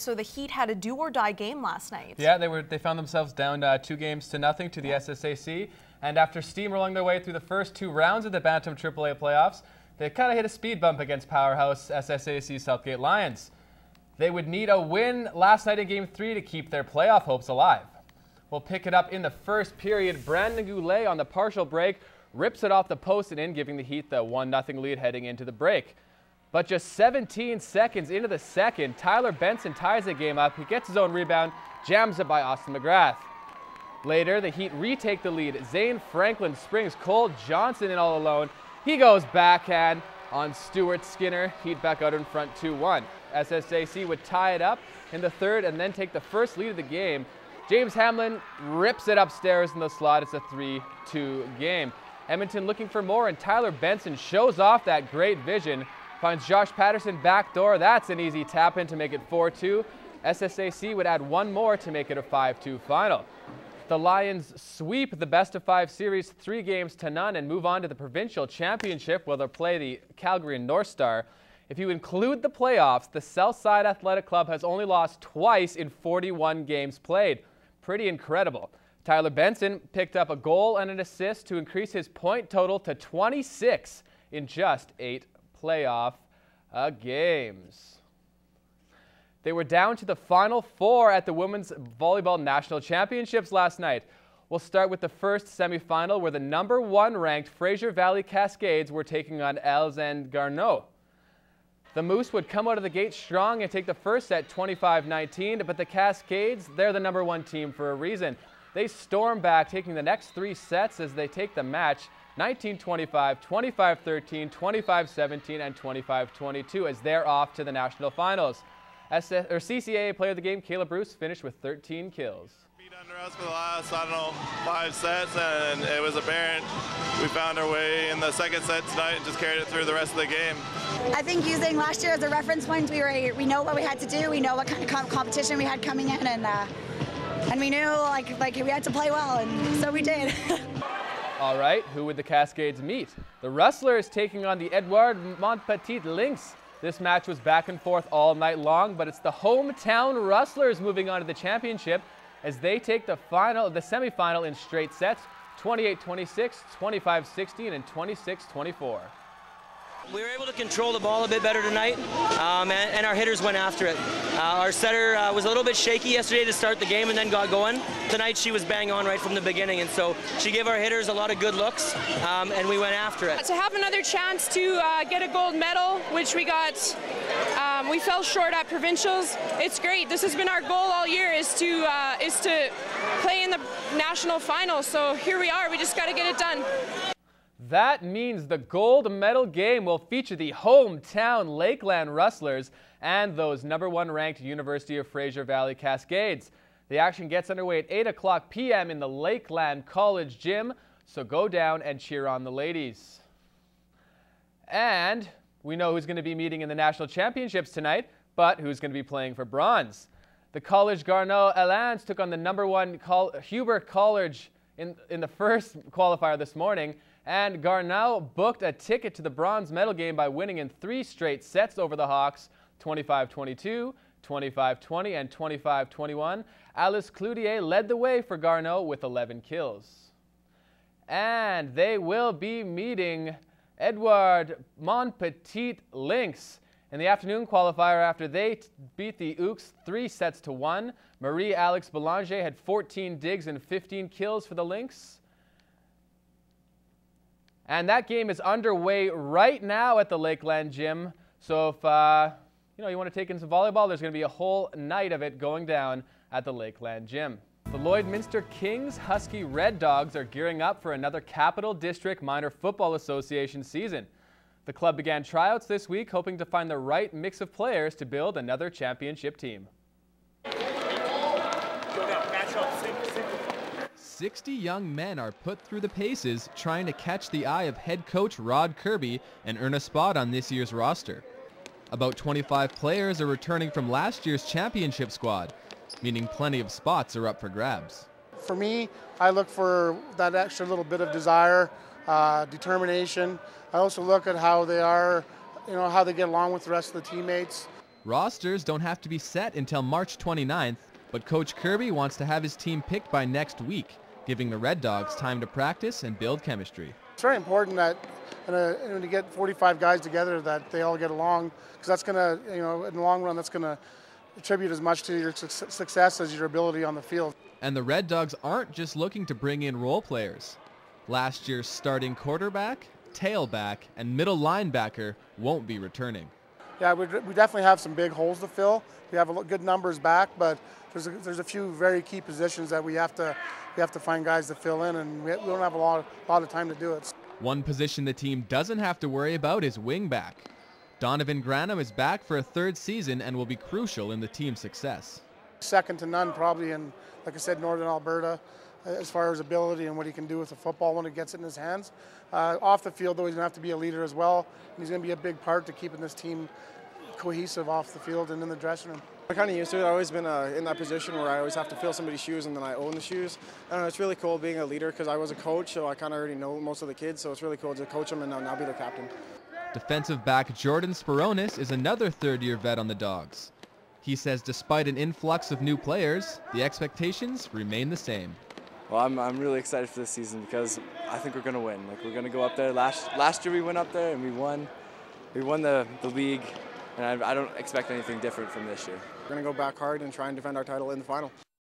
So the Heat had a do-or-die game last night. Yeah, they found themselves down 2-0 to the SSAC, and after steamrolling their way through the first 2 rounds of the Bantam AAA playoffs, they kind of hit a speed bump against powerhouse SSAC Southgate Lions. They would need a win last night in Game 3 to keep their playoff hopes alive. We'll pick it up in the first period. Brandon Goulet on the partial break rips it off the post and in, giving the Heat the 1-0 lead heading into the break. But just 17 seconds into the second, Tyler Benson ties the game up. He gets his own rebound, jams it by Austin McGrath. Later, the Heat retake the lead. Zane Franklin springs Cole Johnson in all alone. He goes backhand on Stuart Skinner. Heat back out in front 2-1. SSAC would tie it up in the third and then take the first lead of the game. James Hamlin rips it upstairs in the slot. It's a 3-2 game. Edmonton looking for more, and Tyler Benson shows off that great vision. Finds Josh Patterson backdoor. That's an easy tap in to make it 4-2. SSAC would add one more to make it a 5-2 final. The Lions sweep the best-of-5 series 3-0 and move on to the provincial championship, where they'll play the Calgary North Star. If you include the playoffs, the Southside Athletic Club has only lost twice in 41 games played. Pretty incredible. Tyler Benson picked up a goal and an assist to increase his point total to 26 in just 8 playoff games. They were down to the Final 4 at the Women's Volleyball National Championships last night. We'll start with the first semifinal, where the #1 ranked Fraser Valley Cascades were taking on Els and Garneau. The Moose would come out of the gate strong and take the first set 25-19, but the Cascades, they're the #1 team for a reason. They storm back, taking the next 3 sets as they take the match 19-25, 25-13, 25-17, and 25-22 as they're off to the national finals. CCAA player of the game, Kayla Bruce, finished with 13 kills. Beat under us for the last, 5 sets, and it was apparent we found our way in the second set tonight and just carried it through the rest of the game. I think using last year as a reference point, we know what we had to do, we know what kind of competition we had coming in, and we knew like we had to play well, and so we did. All right, who would the Cascades meet? The Rustlers taking on the Edouard Montpetit Lynx. This match was back and forth all night long, but it's the hometown Rustlers moving on to the championship as they take the semifinal in straight sets, 28-26, 25-16, and 26-24. We were able to control the ball a bit better tonight, and our hitters went after it. Our setter was a little bit shaky yesterday to start the game and then got going. Tonight she was bang on right from the beginning, and so she gave our hitters a lot of good looks, and we went after it. To have another chance to get a gold medal, which we got, we fell short at provincials. It's great. This has been our goal all year, is to play in the national finals. So here we are. We just got to get it done. That means the gold medal game will feature the hometown Lakeland Rustlers and those #1 ranked University of Fraser Valley Cascades. The action gets underway at 8:00 p.m. in the Lakeland College Gym, so go down and cheer on the ladies. And we know who's going to be meeting in the national championships tonight, but who's going to be playing for bronze. The College Garneau Alans took on the #1 Huber College in the first qualifier this morning, and Garneau booked a ticket to the bronze medal game by winning in 3 straight sets over the Hawks, 25-22, 25-20, and 25-21. Alice Cloutier led the way for Garneau with 11 kills. And they will be meeting Edouard Montpetit Lynx in the afternoon qualifier after they beat the Ooks 3-1. Marie-Alex Belanger had 14 digs and 15 kills for the Lynx. And that game is underway right now at the Lakeland Gym. So if you want to take in some volleyball, there's going to be a whole night of it going down at the Lakeland Gym. The Lloydminster Kings Husky Red Dogs are gearing up for another Capital District Minor Football Association season. The club began tryouts this week, hoping to find the right mix of players to build another championship team. 60 young men are put through the paces trying to catch the eye of head coach Rod Kirby and earn a spot on this year's roster. About 25 players are returning from last year's championship squad, meaning plenty of spots are up for grabs. For me, I look for that extra little bit of desire, determination. I also look at how they are, how they get along with the rest of the teammates. Rosters don't have to be set until March 29th, but Coach Kirby wants to have his team picked by next week, giving the Red Dogs time to practice and build chemistry. It's very important that when you get 45 guys together that they all get along, because that's going to, in the long run, that's going to attribute as much to your success as your ability on the field. And the Red Dogs aren't just looking to bring in role players. Last year's starting quarterback, tailback, and middle linebacker won't be returning. Yeah, we definitely have some big holes to fill. We have good numbers back, but there's a few very key positions that we have to find guys to fill in, and we don't have a lot of time to do it. One position the team doesn't have to worry about is wingback. Donovan Granum is back for a third season and will be crucial in the team's success. Second to none probably in, like I said, Northern Alberta, as far as ability and what he can do with the football when it gets it in his hands. Off the field, though, he's going to have to be a leader as well, and he's going to be a big part to keeping this team cohesive off the field and in the dressing room. I'm kind of used to it. I've always been in that position where I always have to fill somebody's shoes and then I own the shoes. I don't know, it's really cool being a leader because I was a coach, so I kind of already know most of the kids, so it's really cool to coach them and now be their captain. Defensive back Jordan Spironis is another third-year vet on the Dogs. He says despite an influx of new players, the expectations remain the same. Well, I'm really excited for this season because I think we're going to win. Like, we're going to go up there. Last year we went up there and we won. We won the league, and I don't expect anything different from this year. We're going to go back hard and try and defend our title in the final.